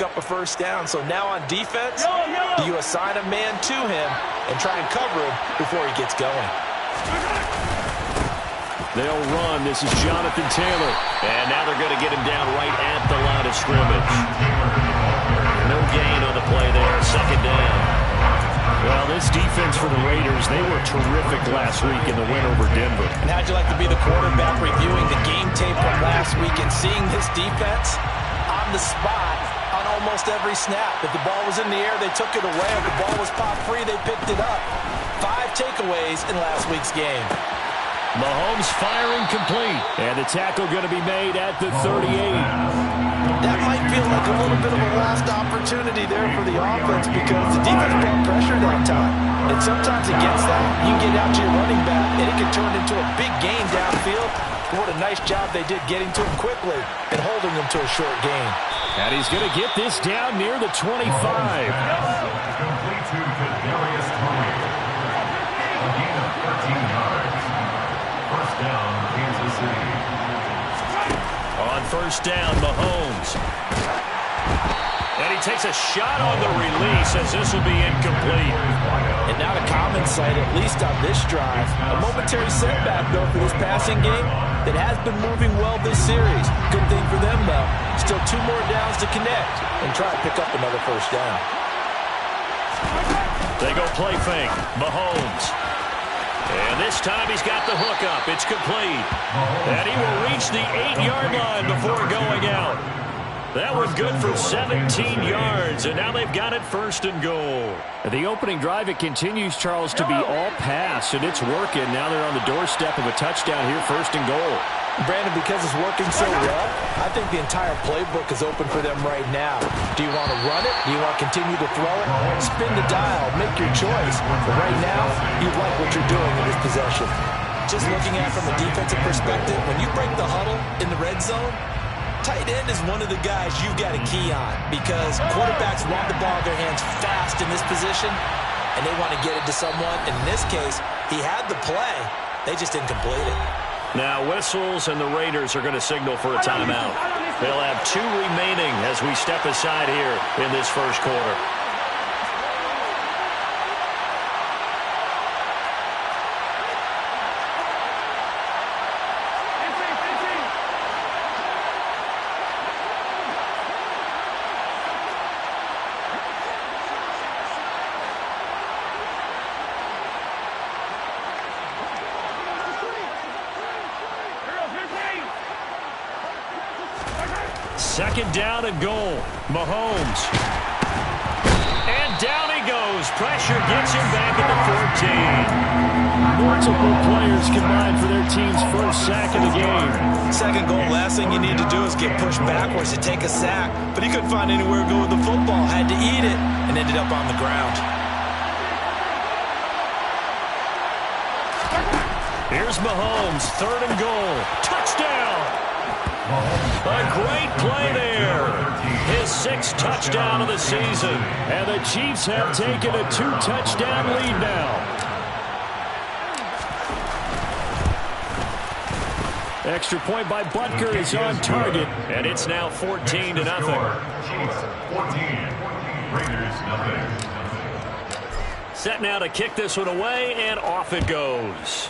up a first down. So now on defense, do you assign a man to him and try and cover him before he gets going? They'll run. This is Jonathan Taylor. And now they're going to get him down right at the line of scrimmage. No gain on the play there. Second down. Well, this defense for the Raiders, they were terrific last week in the win over Denver. And how'd you like to be the quarterback reviewing the game tape from last week and seeing this defense on the spot on almost every snap? If the ball was in the air, they took it away. If the ball was popped free, they picked it up. 5 takeaways in last week's game. Mahomes firing complete. And the tackle going to be made at the 38. That might feel like a little bit of a lost opportunity there for the offense because the defense brought pressure that time. And sometimes against that, you get out to your running back, and it can turn into a big gain downfield. What a nice job they did getting to him quickly and holding him to a short gain. And he's going to get this down near the 25. On first down, Mahomes. And he takes a shot on the release as this will be incomplete. And not a common sight, at least on this drive. A momentary setback, though, for this passing game that has been moving well this series. Good thing for them, though. Still 2 more downs to connect and try to pick up another first down. They go play fake. Mahomes. And this time he's got the hook up. It's complete. And he will reach the 8-yard line before going out. That was good for 17 yards, and now they've got it first and goal. The opening drive, it continues, Charles, to be all pass, and it's working. Now they're on the doorstep of a touchdown here, first and goal. Brandon, because it's working so well, I think the entire playbook is open for them right now. Do you want to run it? Do you want to continue to throw it? Spin the dial. Make your choice. But right now, you like what you're doing in this possession. Just looking at it from a defensive perspective, when you break the huddle in the red zone, tight end is one of the guys you've got to key on because quarterbacks want the ball in their hands fast in this position, and they want to get it to someone. And in this case, he had the play. They just didn't complete it. Now whistles, and the Raiders are going to signal for a timeout. They'll have 2 remaining as we step aside here in this first quarter. Second down and goal. Mahomes. And down he goes. Pressure gets him back at the 14. Multiple players combined for their team's first sack of the game. Second goal, last thing you need to do is get pushed backwards to take a sack. But he couldn't find anywhere to go with the football. Had to eat it and ended up on the ground. Here's Mahomes. Third and goal. Touchdown. A great play there. His 6th touchdown of the season. And the Chiefs have taken a 2-touchdown lead now. Extra point by Butker is on target. And it's now 14-0. Chiefs 14, Raiders nothing. Set now to kick this one away, and off it goes.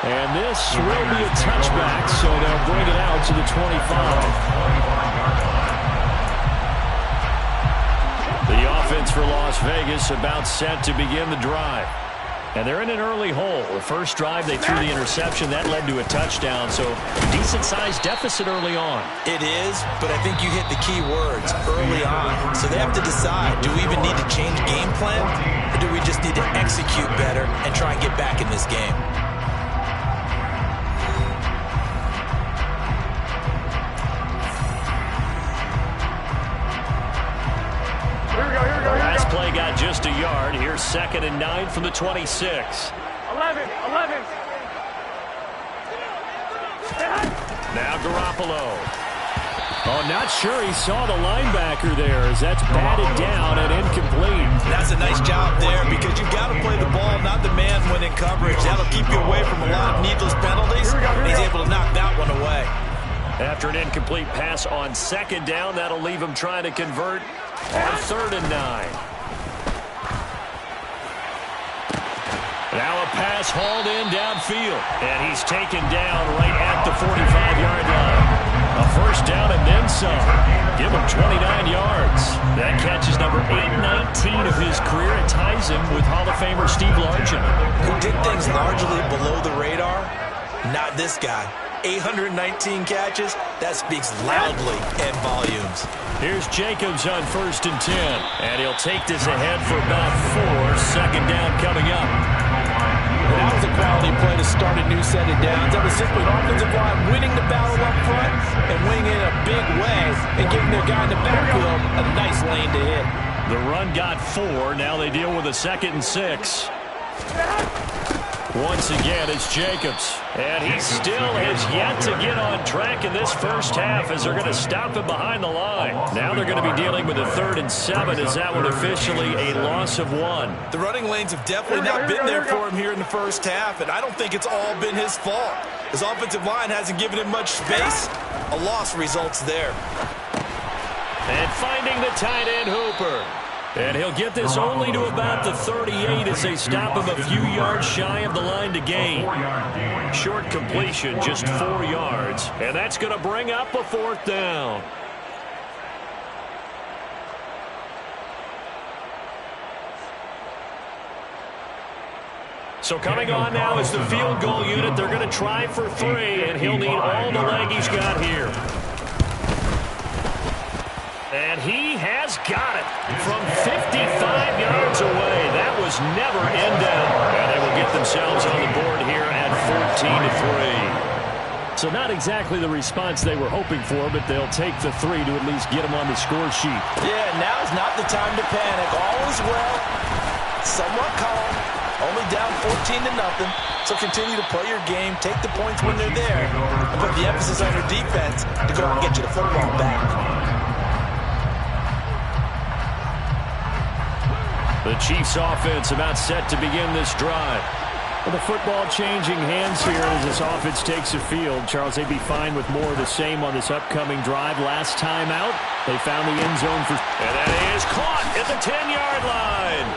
And this will be a touchback, so they'll bring it out to the 25. The offense for Las Vegas about set to begin the drive. And they're in an early hole. The first drive, they threw the interception. That led to a touchdown, so decent-sized deficit early on. It is, but I think you hit the key words, early on. So they have to decide, do we even need to change game plan, or do we just need to execute better and try and get back in this game? Last play got just a yard. Here's 2nd and 9 from the 26. 11. Now Garoppolo. Oh, not sure he saw the linebacker there as that's batted down and incomplete. That's a nice job there because you've got to play the ball, not the man when in coverage. That'll keep you away from a lot of needless penalties. He's able to knock that one away. After an incomplete pass on second down, that'll leave him trying to convert on 3rd and 9. Now a pass hauled in downfield, and he's taken down right at the 45-yard line. A first down and then some. Give him 29 yards. That catch is number 819 of his career. It ties him with Hall of Famer Steve Largent. Who did things largely below the radar? Not this guy. 819 catches, that speaks loudly in volumes. Here's Jacobs on 1st and 10. And he'll take this ahead for about 4. Second down coming up. And that was a quality play to start a new set of downs. That was simply an offensive line winning the battle up front and winning in a big way and giving their guy in the backfield a nice lane to hit. The run got 4. Now they deal with a 2nd and 6. Once again, it's Jacobs. And he still has yet to get on track in this first half as they're going to stop him behind the line. Now they're going to be dealing with a 3rd and 7 as that one officially a loss of 1. The running lanes have definitely not been there for him here in the first half, and I don't think it's all been his fault. His offensive line hasn't given him much space. A loss results there. And finding the tight end Hooper. And he'll get this only to about the 38 as they stop him a few yards shy of the line to gain. Short completion, just 4 yards. And that's going to bring up a 4th down. So coming on now is the field goal unit. They're going to try for 3, and he'll need all the leg he's got here. And he has got it from 55 yards away. That was never in doubt. And they will get themselves on the board here at 14-3. So not exactly the response they were hoping for, but they'll take the 3 to at least get them on the score sheet. Yeah, now's not the time to panic. All is well, somewhat calm, only down 14-0. So continue to play your game, take the points when they're there, and put the emphasis on your defense to go and get you the football back. The Chiefs offense about set to begin this drive. Well, the football changing hands here as this offense takes the field. Charles, they'd be fine with more of the same on this upcoming drive. Last time out, they found the end zone for... And that is caught at the 10-yard line.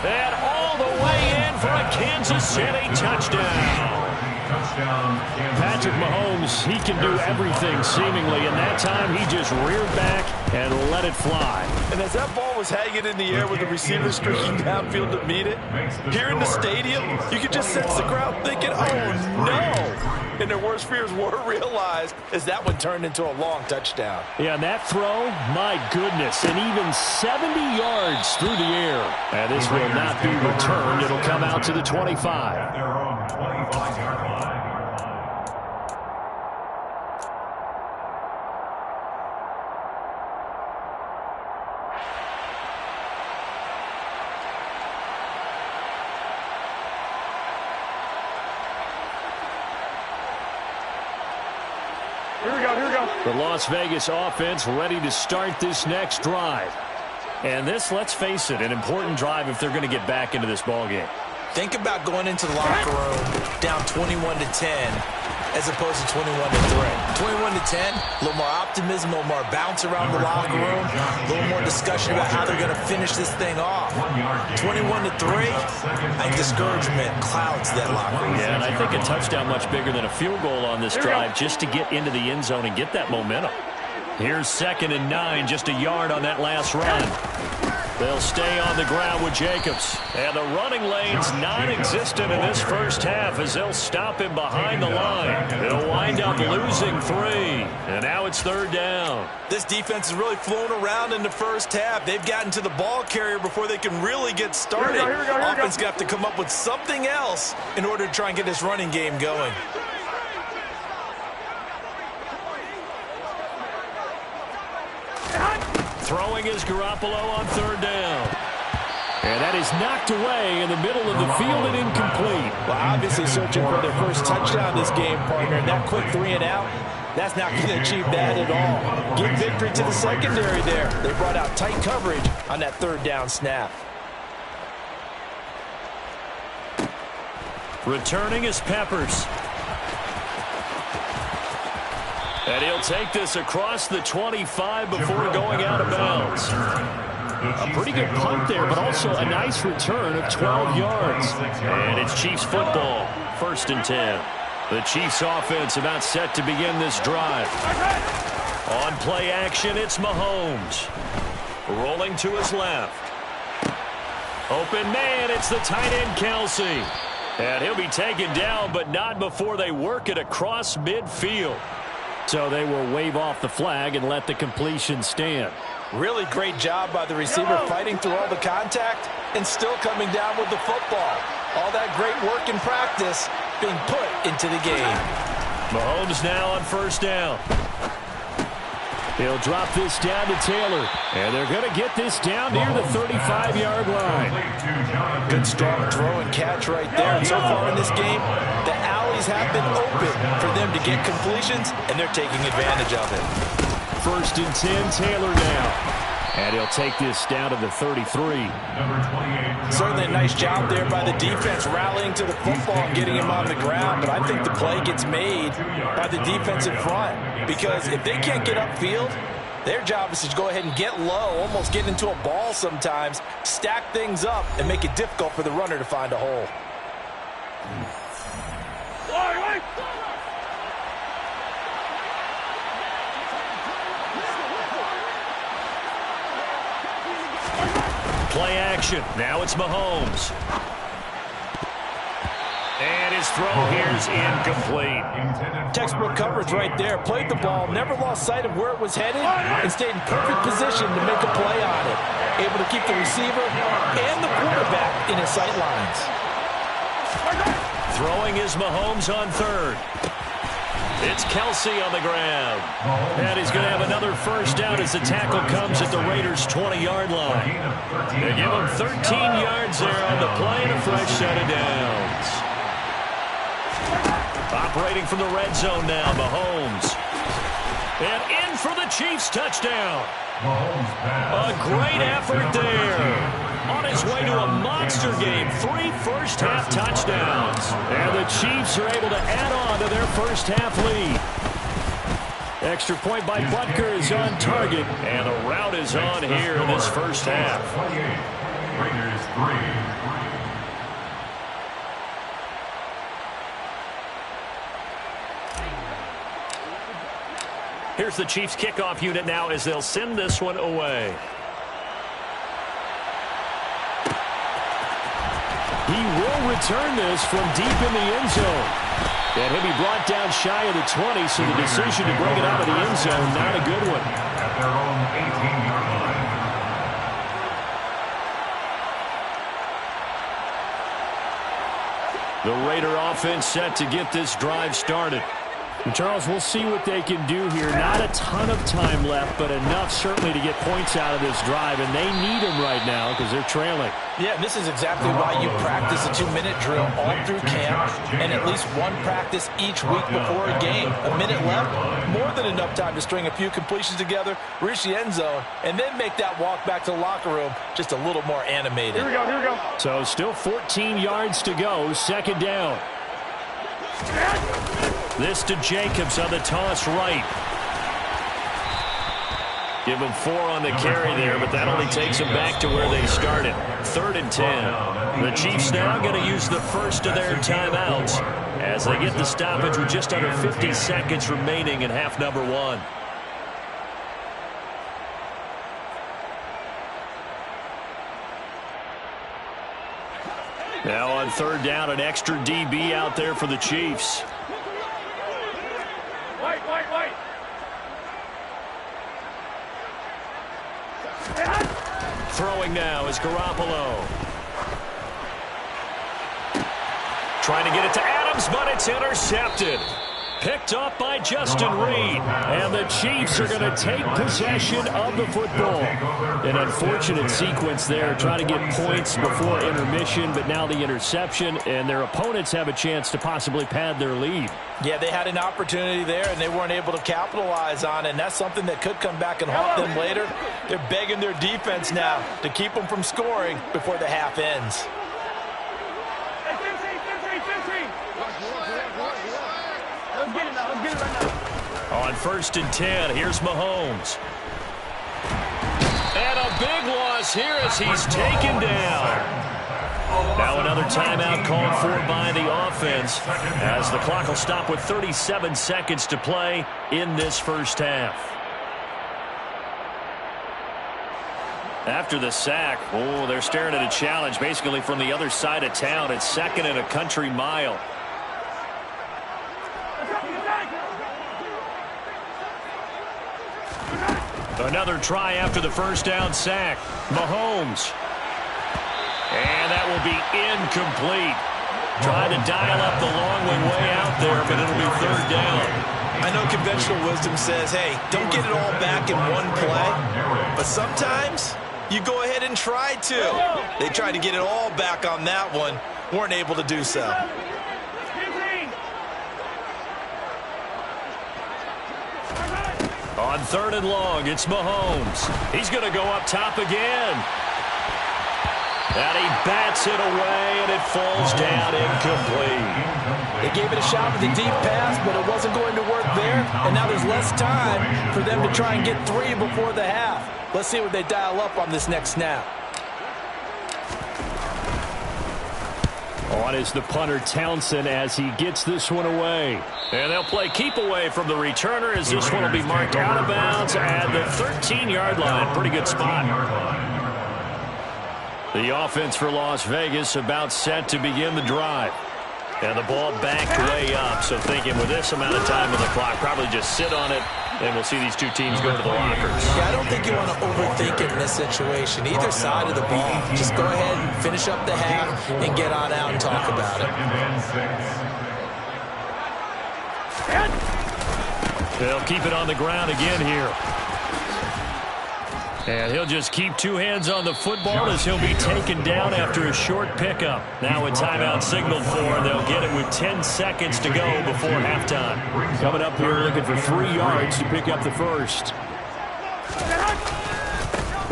And all the way in for a Kansas City touchdown. Patrick Mahomes, he can do everything seemingly, and that time he just reared back and let it fly. And as that ball was hanging in the air with the receiver streaking downfield to meet it, here in the stadium, you could just sense the crowd thinking, oh no! And their worst fears were realized as that one turned into a long touchdown. Yeah, and that throw, my goodness, and even 70 yards through the air. And this will not be returned. It'll come out to the 25. Their own 25-yard line. The Las Vegas offense ready to start this next drive. And this, let's face it, an important drive if they're going to get back into this ballgame. Think about going into the locker room down 21-10 as opposed to 21-3. 21-10, a little more optimism, a little more bounce around the locker room, a little more discussion about how they're going to finish this thing off. 21-3, I think discouragement clouds that locker room. Yeah, and I think a touchdown much bigger than a field goal on this drive just to get into the end zone and get that momentum. Here's 2nd and 9, just a yard on that last run. They'll stay on the ground with Jacobs. And the running lane's non-existent in this first half as they'll stop him behind the line. It'll wind up losing 3. And now it's 3rd down. This defense has really flown around in the first half. They've gotten to the ball carrier before they can really get started. Offense got to come up with something else in order to try and get this running game going. Throwing is Garoppolo on 3rd down. And that is knocked away in the middle of the field and incomplete. Well, obviously searching for their first touchdown this game, partner. And that quick 3 and out, That's not going to achieve that at all. Give victory to the secondary there. They brought out tight coverage on that third down snap. Returning is Peppers. And he'll take this across the 25 before going out of bounds. A pretty good punt there, but also a nice return of 12 yards. And it's Chiefs football, 1st and 10. The Chiefs offense about set to begin this drive. On play action, it's Mahomes. Rolling to his left. Open man, it's the tight end Kelsey. And he'll be taken down, but not before they work it across midfield. So they will wave off the flag and let the completion stand. Really great job by the receiver fighting through all the contact and still coming down with the football. All that great work in practice being put into the game. Mahomes now on 1st down. He'll drop this down to Taylor. And they're going to get this down near the 35-yard line. Good strong throw and catch right there. And so far in this game, the alleys have been open for them to get completions, and they're taking advantage of it. 1st and 10, Taylor now. And he'll take this down to the 33. Certainly a nice job there by the defense rallying to the football and getting him on the ground. But I think the play gets made by the defensive front. Because if they can't get upfield, their job is to go ahead and get low, almost get into a ball sometimes, stack things up, and make it difficult for the runner to find a hole. Play action. Now it's Mahomes. And his throw here's incomplete. Textbook coverage right there. Played the ball, never lost sight of where it was headed, and stayed in perfect position to make a play on it. Able to keep the receiver and the quarterback in his sight lines. Throwing is Mahomes on 3rd. It's Kelsey on the ground. And he's going to have another 1st down as the tackle comes at the Raiders' 20-yard line. They give him 13 yards there on the play and a fresh set of downs. Operating from the red zone now, Mahomes. And in for the Chiefs touchdown. A great effort there. On his way to a monster game, 3 first-half touchdowns. And the Chiefs are able to add on to their first-half lead. Extra point by Butker is on target, and the route is on here in this first half. Raiders 3. Here's the Chiefs kickoff unit now as they'll send this one away. He will return this from deep in the end zone. And he'll be brought down shy of the 20, so the decision to bring it out of the end zone, not a good one. At their own 18-yard line. The Raider offense set to get this drive started. And Charles, we'll see what they can do here. Not a ton of time left, but enough certainly to get points out of this drive, and they need them right now because they're trailing. Yeah, this is exactly why you practice a 2-minute drill all through camp and at least one practice each week before a game. A minute left, more than enough time to string a few completions together, reach the end zone, and then make that walk back to the locker room just a little more animated. Here we go. So still 14 yards to go, 2nd down. This to Jacobs on the toss right. Give them 4 on the carry there, but that only takes them back to where they started. 3rd and 10. The Chiefs now going to use the first of their timeouts as they get the stoppage with just under 50 seconds remaining in half number 1. Now on 3rd down, an extra DB out there for the Chiefs. Wait. Throwing now is Garoppolo. Trying to get it to Adams, but it's intercepted. picked off by Justin Reed. And the Chiefs are going to take possession of the football. An unfortunate sequence there, trying to get points before intermission, but now the interception, and their opponents have a chance to possibly pad their lead. Yeah, they had an opportunity there, and they weren't able to capitalize on it, and that's something that could come back and haunt them later. They're begging their defense now to keep them from scoring before the half ends. On 1st and 10, here's Mahomes. And a big loss here as he's taken down. Now another timeout called for by the offense as the clock will stop with 37 seconds to play in this first half. After the sack, they're staring at a challenge basically from the other side of town. It's 2nd and a country mile. Another try after the first down sack. Mahomes. And that will be incomplete. Trying to dial up the long one way out there, but it'll be 3rd down. I know conventional wisdom says, hey, don't get it all back in one play. But sometimes you go ahead and try to. They tried to get it all back on that one. Weren't able to do so. On 3rd and long, it's Mahomes. He's going to go up top again. And he bats it away, and it falls down incomplete. They gave it a shot with a deep pass, but it wasn't going to work there. And now there's less time for them to try and get 3 before the half. Let's see what they dial up on this next snap. On is the punter, Townsend, as he gets this one away. And they'll play keep away from the returner as this one will be marked out of bounds at the 13-yard line. Pretty good spot. The offense for Las Vegas about set to begin the drive. And the ball backed way up. So thinking with this amount of time on the clock, probably just sit on it, and we'll see these two teams go to the lockers. Yeah, I don't think you want to overthink it in this situation. Either side of the ball. Just go ahead and finish up the half and get on out and talk about it. They'll keep it on the ground again here. And he'll just keep 2 hands on the football as he'll be taken down after a short pickup. Now a timeout signaled for, and they'll get it with 10 seconds to go before halftime. Coming up here looking for 3 yards to pick up the first.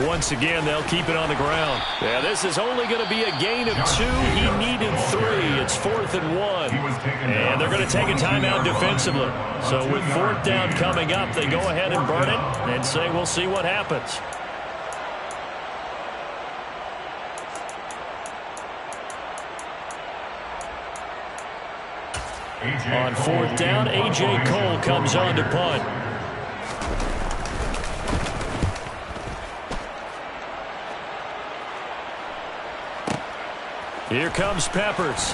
Once again, they'll keep it on the ground. Yeah, this is only going to be a gain of 2. He needed 3. It's 4th and 1. And they're going to take a timeout defensively. So with 4th down coming up, they go ahead and burn it and say we'll see what happens. On 4th down, A.J. Cole comes on to punt. Here comes Peppers.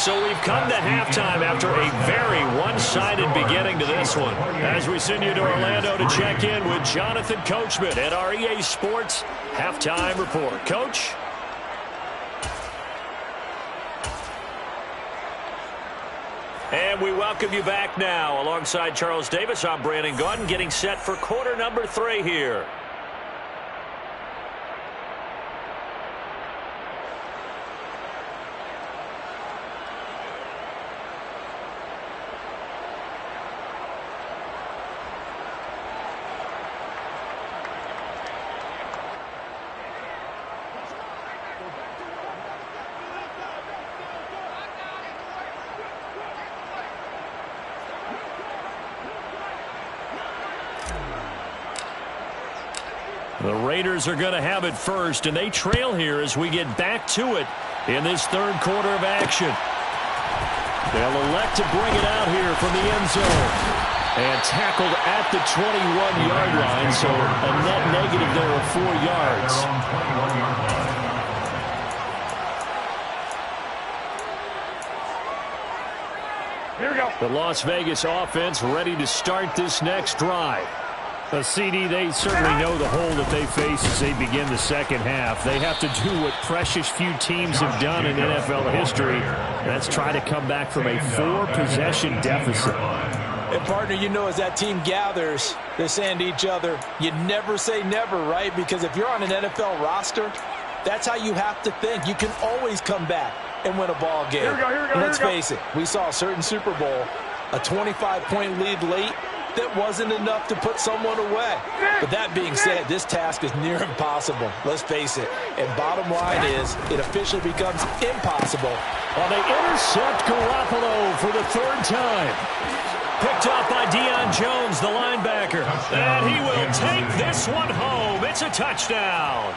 So we've come to halftime after a very one-sided beginning to this one. As we send you to Orlando to check in with Jonathan Coachman at our EA Sports Halftime Report. Coach? And we welcome you back now. Alongside Charles Davis, I'm Brandon Gaudin, getting set for quarter number 3 here. The Raiders are going to have it first, and they trail here as we get back to it in this 3rd quarter of action. They'll elect to bring it out here from the end zone. And tackled at the 21-yard line, so a net negative there of 4 yards. Here we go. The Las Vegas offense ready to start this next drive. CD, they certainly know the hole that they face as they begin the second half. They have to do what precious few teams have done in NFL history. That's try to come back from a 4-possession deficit. And, partner, you know, as that team gathers, they're saying to each other, you never say never, right? Because if you're on an NFL roster, that's how you have to think. You can always come back and win a ball game. Here we go, here we go, Let's face it, we saw a certain Super Bowl, a 25-point lead late, that wasn't enough to put someone away. But that being said, this task is near impossible. Let's face it. And bottom line is, it officially becomes impossible. Well, they intercept Garoppolo for the 3rd time. Picked off by Deion Jones, the linebacker. And he will take this one home. It's a touchdown.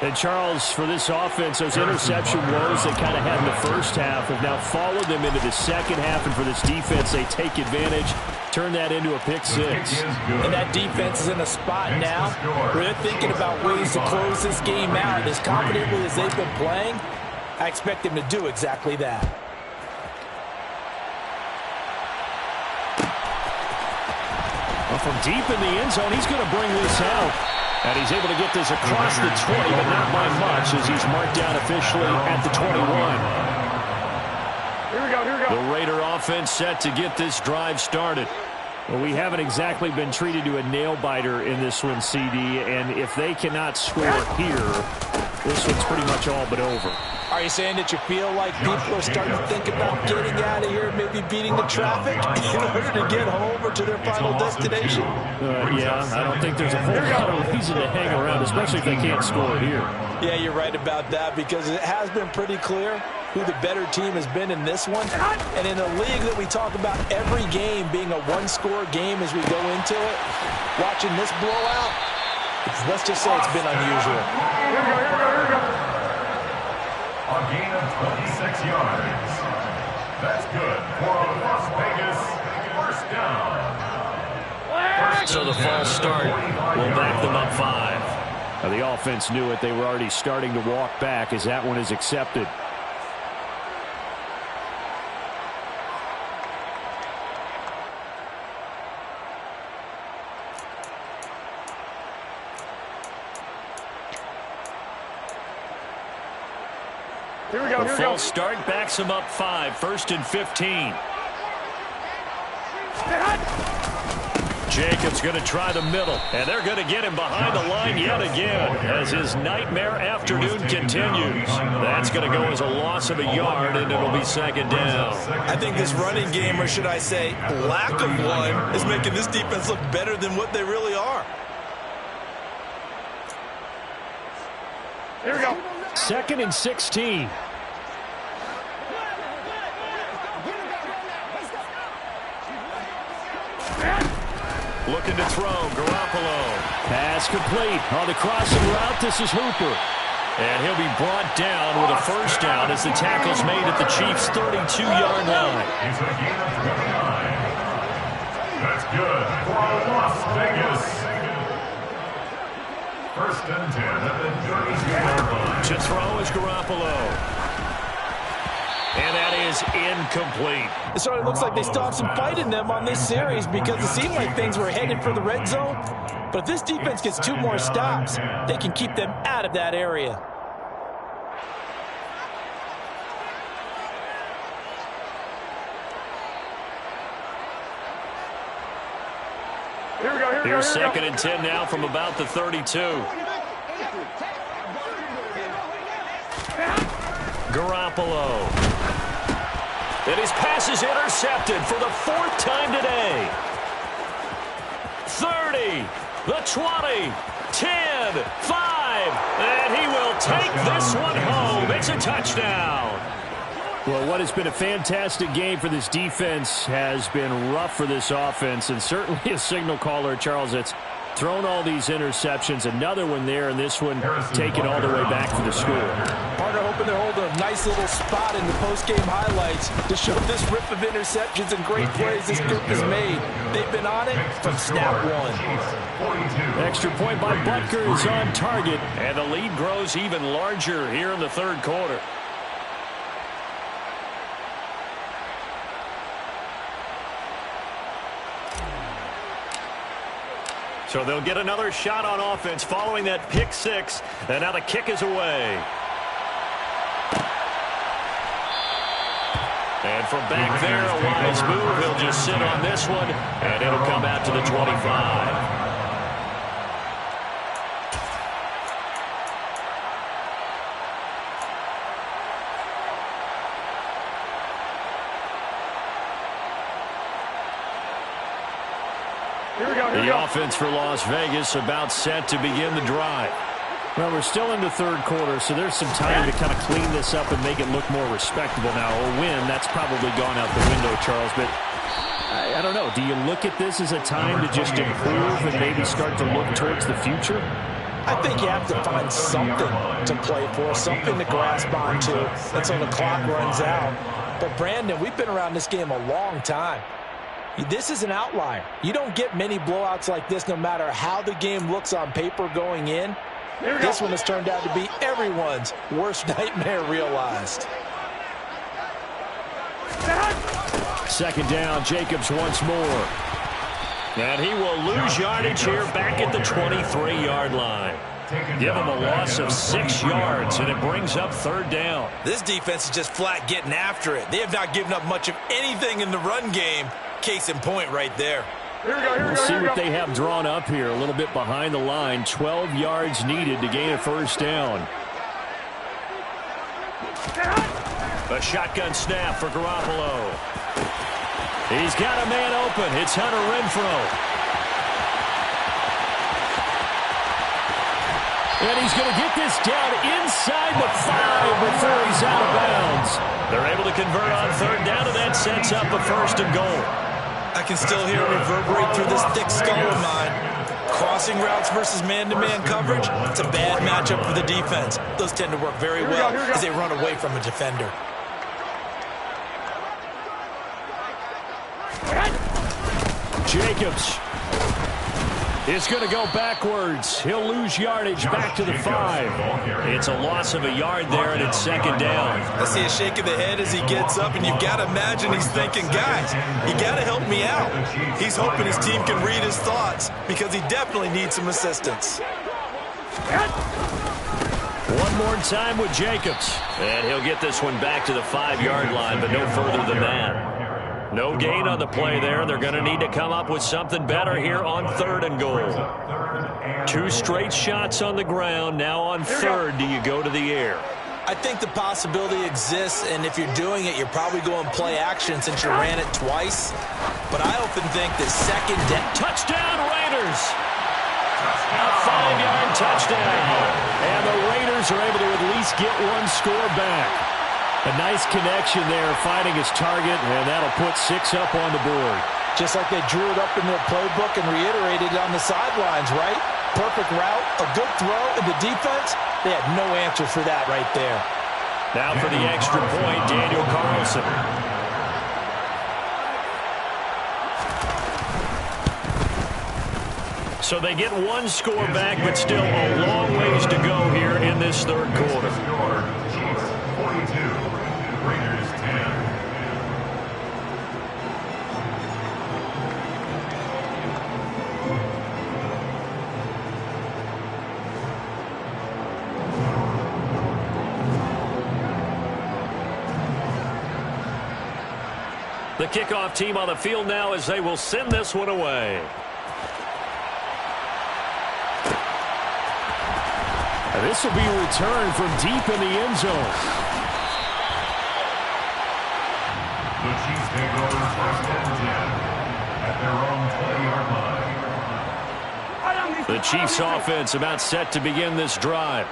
And, Charles, for this offense, those interception woes they kind of had in the first half have now followed them into the second half. And for this defense, they take advantage, turn that into a pick 6. And that defense is in a spot now where they're thinking about ways to close this game out. As confidently as they've been playing, I expect them to do exactly that. Well, from deep in the end zone, he's going to bring this out. And he's able to get this across the 20, but not by much as he's marked down officially at the 21. Here we go, here we go. The Raider offense set to get this drive started. Well, we haven't exactly been treated to a nail-biter in this one, CD, and if they cannot score here, this one's pretty much all but over. Are you saying that you feel like people are starting to think about getting out of here, maybe beating the traffic in order to get home or to their final destination? Yeah, I don't think there's a whole lot of reason to hang around, especially if they can't score here. Yeah, you're right about that because it has been pretty clear who the better team has been in this one. And in a league that we talk about every game being a one-score game as we go into it, watching this blowout, let's just say it's been unusual. Here we go, here we go, here we go. A gain of 26 yards. That's good for a Las Vegas first down. So the false start will back them up 5. Now the offense knew it. They were already starting to walk back as that one is accepted. Here we go, The here we go. false start backs them up 5, 1st and 15. Jacobs going to try the middle, and they're going to get him behind the line yet again as his nightmare afternoon continues. That's going to go as a loss of a yard, and it'll be 2nd down. I think this running game, or should I say lack of one, is making this defense look better than what they really are. Here we go. 2nd and 16. Looking to throw, Garoppolo. Pass complete on the crossing route. This is Hooper. And he'll be brought down with a 1st down as the tackle's made at the Chiefs' 32-yard line. It's a gain of 29. That's good for Las Vegas. 1st and 10 at the 32-yard line. To throw is Garoppolo. And that is incomplete. It sort of looks like they still have some fight in them on this series because it seemed like things were headed for the red zone. But if this defense gets 2 more stops, they can keep them out of that area. Here we go, here we go, Here's here we go. 2nd and 10 now from about the 32. Garoppolo. And his pass is intercepted for the 4th time today. 30, the 20, 10, 5, and he will take this one home. It's a touchdown. Well, what has been a fantastic game for this defense has been rough for this offense, and certainly a signal caller, Charles, that's thrown all these interceptions. Another one there, and this one taken all the way back for the score. Partner hoping they're holding a nice little spot in the post-game highlights to show this rip of interceptions and great plays this group has made. They've been on it from snap 1. Extra point by Butker is on target, and the lead grows even larger here in the 3rd quarter. So they'll get another shot on offense following that pick six, and now the kick is away. And from back there, a wise move. He'll just sit on this one, and it'll come out to the 25. The offense for Las Vegas about set to begin the drive. Well, we're still in the third quarter, so there's some time to kind of clean this up and make it look more respectable now. A win, that's probably gone out the window, Charles, but I don't know. Do you look at this as a time to just improve and maybe start to look towards the future? I think you have to find something to play for, something to grasp onto until the clock runs out. But, Brandon, we've been around this game a long time. This is an outlier. You don't get many blowouts like this no matter how the game looks on paper going in. This one has turned out to be everyone's worst nightmare realized. Second down, Jacobs once more. And he will lose yardage here back at the 23-yard line. Give him a loss of 6 yards, and it brings up third down. This defense is just flat getting after it. They have not given up much of anything in the run game. Case in point right there. We'll see what they have drawn up here. A little bit behind the line. 12 yards needed to gain a first down. A shotgun snap for Garoppolo. He's got a man open. It's Hunter Renfrow. And he's going to get this down inside the 5 before he's out of bounds. They're able to convert on third down, and that sets up a first and goal. I can still hear it reverberate through this thick skull of mine. Crossing routes versus man-to-man coverage, it's a bad matchup for the defense. Those tend to work very well as they run away from a defender. Jacobs is going to go backwards. He'll lose yardage back to the 5. It's a loss of a yard there, and it's second down. I see a shake of the head as he gets up, and you've got to imagine he's thinking, guys, you got to help me out. He's hoping his team can read his thoughts because he definitely needs some assistance. One more time with Jacobs. And he'll get this one back to the 5-yard line, but no further than that. No gain on the play there. They're going to need to come up with something better here on third and goal. 2 straight shots on the ground. Now on third, do you go to the air? I think the possibility exists, and if you're doing it, you're probably going play action since you ran it twice. But I often think that second down. Touchdown, Raiders! A 5-yard touchdown. And the Raiders are able to at least get one score back. A nice connection there, finding his target, and that'll put 6 up on the board. Just like they drew it up in their playbook and reiterated it on the sidelines, right? Perfect route, a good throw, and the defense, they had no answer for that right there. Now for the extra point, Daniel Carlson. So they get one score back, but still a long ways to go here in this third quarter. Chiefs 42, Raiders 10. The kickoff team on the field now as they will send this one away. And this will be a return from deep in the end zone. The Chiefs take over first and 10 at their own 20-yard line. The Chiefs offense about set to begin this drive.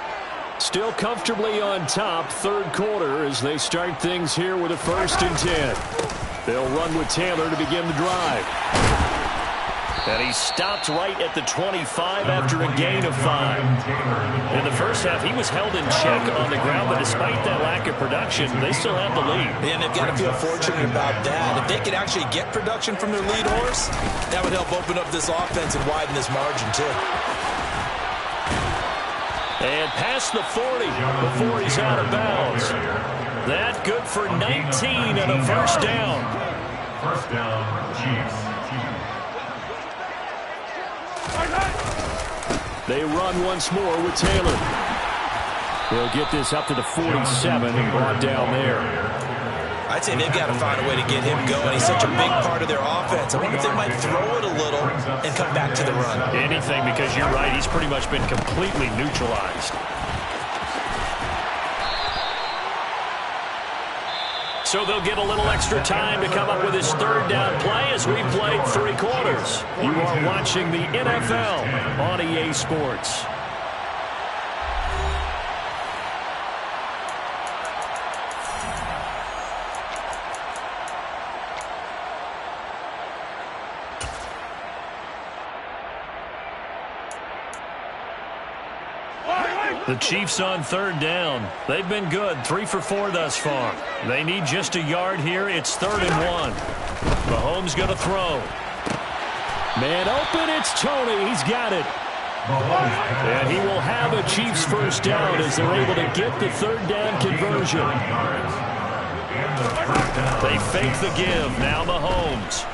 Still comfortably on top, third quarter as they start things here with a first and 10. They'll run with Taylor to begin the drive. And he stopped right at the 25 after a gain of 5. In the first half, he was held in check on the ground, but despite that lack of production, they still have the lead. And they've got to feel fortunate about that. If they could actually get production from their lead horse, that would help open up this offense and widen this margin, too. And past the 40 before he's out of bounds. That good for 19 and a first down. First down, Chiefs. They run once more with Taylor. They'll get this up to the 47 and brought down there. I'd say they've got to find a way to get him going. He's such a big part of their offense. I wonder if they might throw it a little and come back to the run. Anything, because you're right. He's pretty much been completely neutralized. So they'll get a little extra time to come up with his third down play as we've played 3 quarters. You are watching the NFL on EA Sports. The Chiefs on third down. They've been good, 3 for 4 thus far. They need just a yard here. It's 3rd and 1. Mahomes going to throw. Man open, it's Tony. He's got it. And he will have a Chiefs first down as they're able to get the third down conversion. They fake the give. Now Mahomes.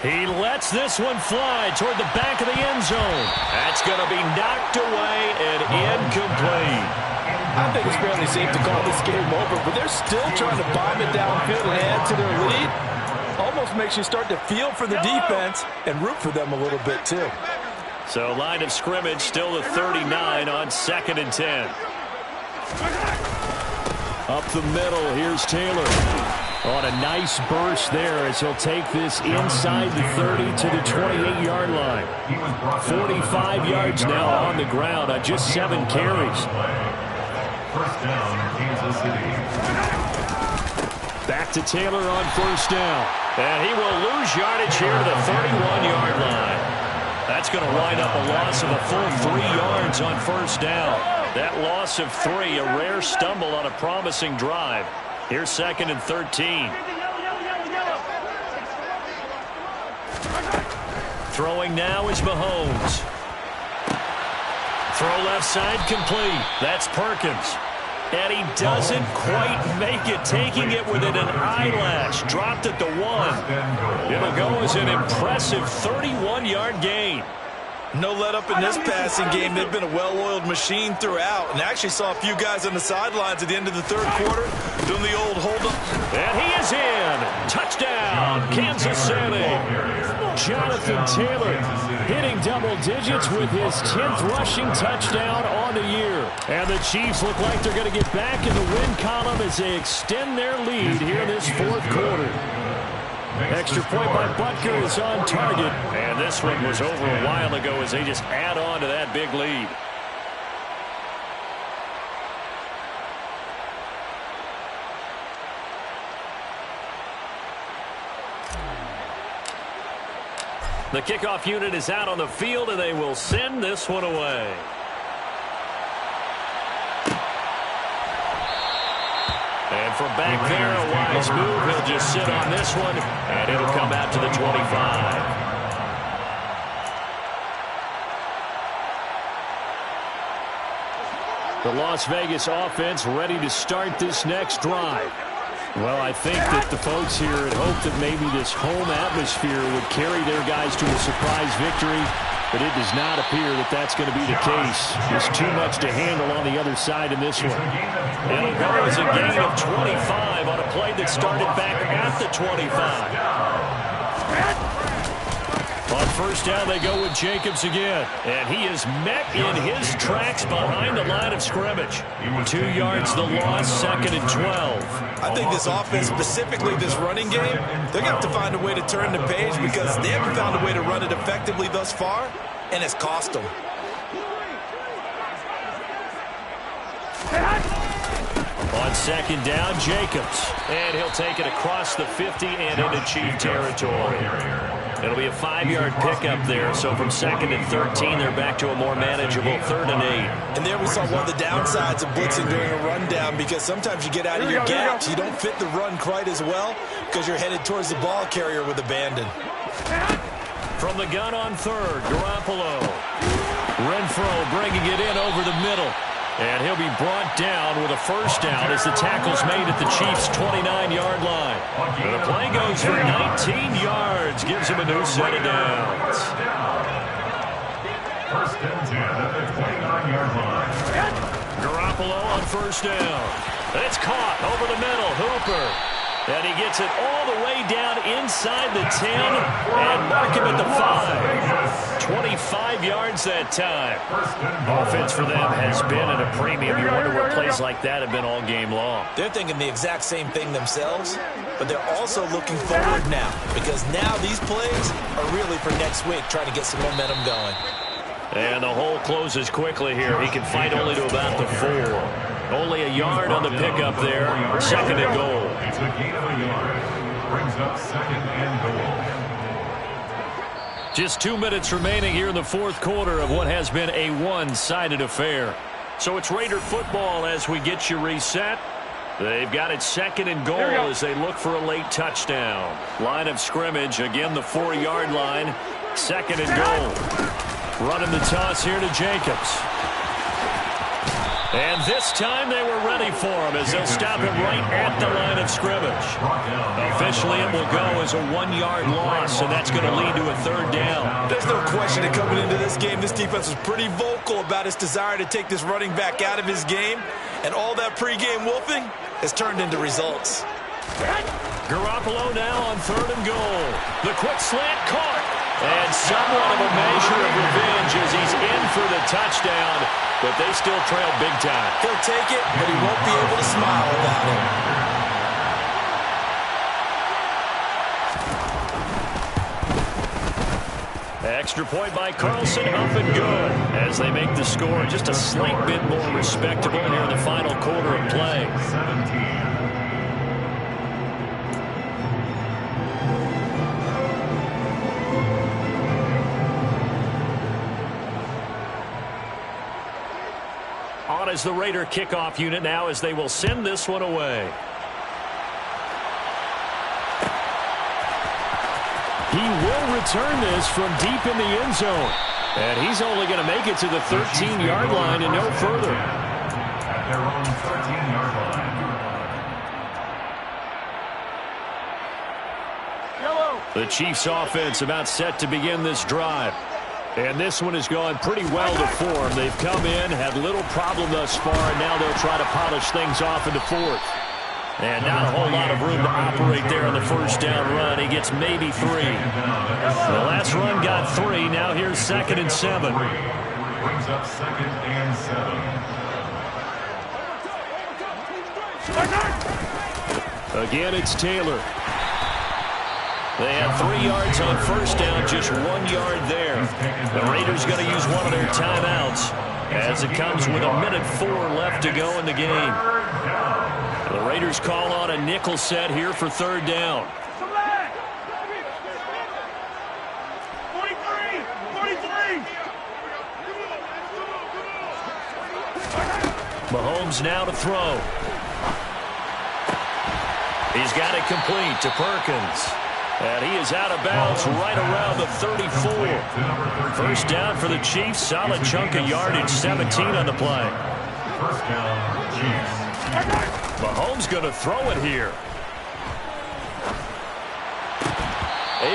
He lets this one fly toward the back of the end zone. That's going to be knocked away and incomplete. I think it's fairly safe to call this game over, but they're still trying to bomb it downfield and add to their lead. Almost makes you start to feel for the defense and root for them a little bit, too. So line of scrimmage still the 39 on 2nd and 10. Up the middle, here's Taylor. On a nice burst there as he'll take this inside the 30 to the 28-yard line. 45 yards now on the ground on just 7 carries. First down, Kansas City. Back to Taylor on first down. And he will lose yardage here to the 31-yard line. That's going to wind up a loss of a full 3 yards on first down. That loss of 3, a rare stumble on a promising drive. Here's 2nd and 13. Throwing now is Mahomes. Throw left side complete. That's Perkins. And he doesn't quite make it, taking it within an eyelash. Dropped at the 1. It'll go as an impressive 31-yard gain. No let up in this passing game. They've been a well-oiled machine throughout. And actually saw a few guys on the sidelines at the end of the 3rd quarter doing the old hold-up. And he is in. Touchdown, Kansas City. Jonathan Taylor hitting double digits with his 10th rushing touchdown on the year. And the Chiefs look like they're going to get back in the win column as they extend their lead here in this 4th quarter. Extra point by Butker is on target. And this one was over a while ago as they just add on to that big lead. The kickoff unit is out on the field, and they will send this one away. And from back there, a wise move. He'll just sit on this one, and it'll come out to the 25. The Las Vegas offense ready to start this next drive. Well, I think that the folks here had hoped that maybe this home atmosphere would carry their guys to a surprise victory, but it does not appear that that's going to be the case. There's too much to handle on the other side in this one. It'll go as a gain of 25 on a play that started back at the 25. On first down, they go with Jacobs again. And he is met in his tracks behind the line of scrimmage. 2 yards the loss, 2nd and 12. I think this offense, specifically this running game, they're going to have to find a way to turn the page because they haven't found a way to run it effectively thus far, and it's cost them. On second down, Jacobs. And he'll take it across the 50 and into Chief territory. It'll be a 5-yard pickup there. So from 2nd and 13, they're back to a more manageable 3rd and 8. And there we saw one of the downsides of blitzing during a rundown because sometimes you get out of your gaps. You don't fit the run quite as well because you're headed towards the ball carrier with abandon. From the gun on 3rd, Garoppolo. Renfro bringing it in over the middle. And he'll be brought down with a first down as the tackle's made at the Chiefs' 29-yard line. But the play goes for 19 yards, gives him a new set of downs. First and 10 at the 29-yard line. Garoppolo on first down. It's caught over the middle. Hooper. And he gets it all the way down inside the 10 and mark him at the 5. 25 yards that time. Offense for them has been at a premium. You wonder what plays like that have been all game long. They're thinking the exact same thing themselves, but they're also looking forward now because now these plays are really for next week, trying to get some momentum going. And the hole closes quickly here. He can fight only to about the 4. Only a yard on the pickup there. Second and goal. It's a gain of a yard. Brings up second and goal. Just 2 minutes remaining here in the fourth quarter of what has been a one-sided affair. So it's Raider football as we get you reset. They've got it second and goal as they look for a late touchdown. Line of scrimmage, again the 4-yard line. Second and goal. Running the toss here to Jacobs. And this time they were ready for him as they'll stop him right at the line of scrimmage. Officially it will go as a 1-yard loss, and that's going to lead to a third down. There's no question that coming into this game, this defense was pretty vocal about its desire to take this running back out of his game, and all that pregame wolfing has turned into results. Garoppolo now on third and goal. The quick slant caught. And somewhat of a measure of revenge as he's in for the touchdown, but they still trail big time. He'll take it, but he won't be able to smile about it. Extra point by Carlson, up and good as they make the score just a slight bit more respectable here in the final quarter of play. 17. On as the Raider kickoff unit now as they will send this one away. He will return this from deep in the end zone. And he's only going to make it to the 13-yard line and no further. At their own 13-yard line. The Chiefs offense about set to begin this drive. And this one has gone pretty well to form. They've come in, had little problem thus far, and now they'll try to polish things off into fourth. And not a whole lot of room to operate there on the first down run. He gets maybe 3. The last run got 3. Now here's second and 7. Brings up second and 7. Again, it's Taylor. They have 3 yards on first down, just 1 yard there. The Raiders going to use one of their timeouts as it comes with 1:04 left to go in the game. The Raiders call on a nickel set here for third down. 43! Mahomes now to throw. He's got it complete to Perkins. And he is out of bounds right around the 34. First down for the Chiefs. Solid chunk of yardage, 17 on the play. First down, Chiefs. Mahomes going to throw it here.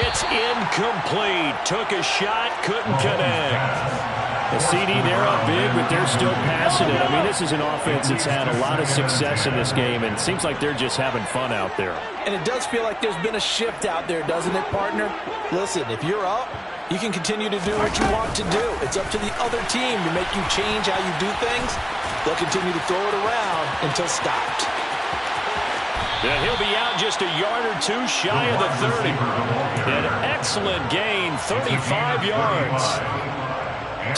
It's incomplete. Took a shot, couldn't connect. The CD, they're up big, but they're still passing it. I mean, this is an offense that's had a lot of success in this game, and it seems like they're just having fun out there. And it does feel like there's been a shift out there, doesn't it, partner? Listen, if you're up, you can continue to do what you want to do. It's up to the other team to make you change how you do things. They'll continue to throw it around until stopped. And he'll be out just a yard or 2 shy of the 30. An excellent gain, 35 yards.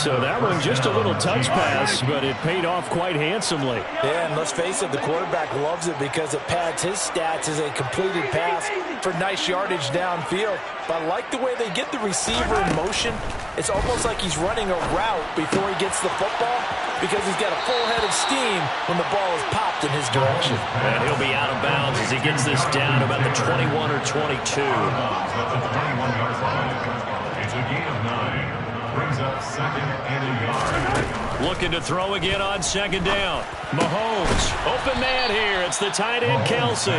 So that one just a little touch pass, but it paid off quite handsomely. Yeah, and let's face it, the quarterback loves it because it pads his stats as a completed pass for nice yardage downfield. But I like the way they get the receiver in motion. It's almost like he's running a route before he gets the football because he's got a full head of steam when the ball is popped in his direction. And he'll be out of bounds as he gets this down about the 21 or 22. At the 21-yard line. It's a gain of 9. Brings up second and a yard. Looking to throw again on second down. Mahomes, open man here. It's the tight end, Kelsey.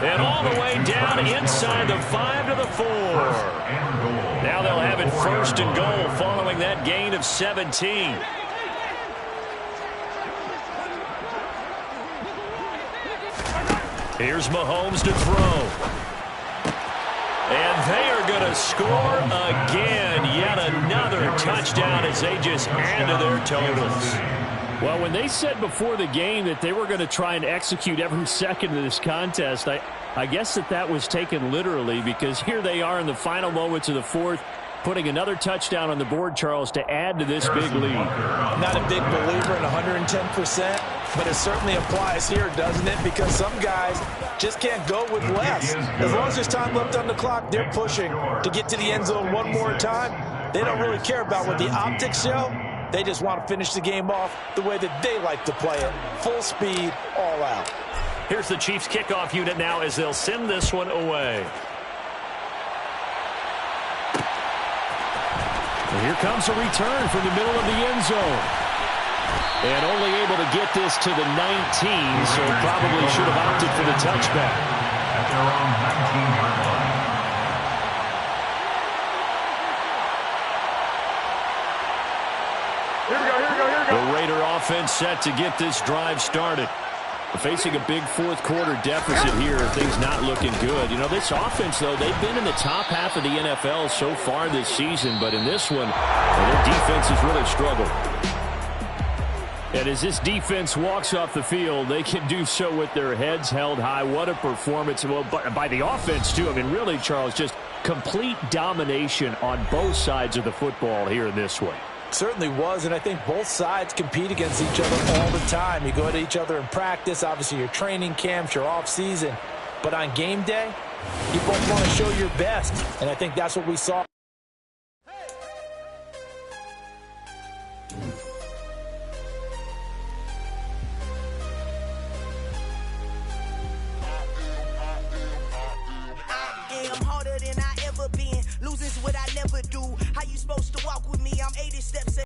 And all the way down inside the 5 to the 4. Now they'll have it 1st and goal following that gain of 17. Here's Mahomes to throw. And they are going to score again. Yet another touchdown as they just add to their totals. Well, when they said before the game that they were going to try and execute every second of this contest, I guess that was taken literally, because here they are in the final moments of the 4th, putting another touchdown on the board, Charles, to add to this big lead. I'm not a big believer in 110%, but it certainly applies here, doesn't it? Because some guys just can't go with less. As long as there's time left on the clock, they're pushing to get to the end zone one more time. They don't really care about what the optics show. They just want to finish the game off the way that they like to play it. Full speed, all out. Here's the Chiefs kickoff unit now as they'll send this one away. And here comes a return from the middle of the end zone. And only able to get this to the 19, so probably should have opted for the touchback. At their own 19-yard line. Here we go, here we go, here we go. The Raider offense set to get this drive started. Facing a big 4th quarter deficit here, things not looking good. You know, this offense, though, they've been in the top half of the NFL so far this season, but in this one, their defense has really struggled. And as this defense walks off the field, they can do so with their heads held high. What a performance. Well, by the offense, too. I mean, really, Charles, just complete domination on both sides of the football here in this one. Certainly was, and I think both sides compete against each other all the time. You go to each other in practice, obviously your training camps, your off-season, but on game day, you both want to show your best, and I think that's what we saw. Harder than I ever been. Losing's what I never do. How you supposed to walk with me? I'm 80 steps ahead.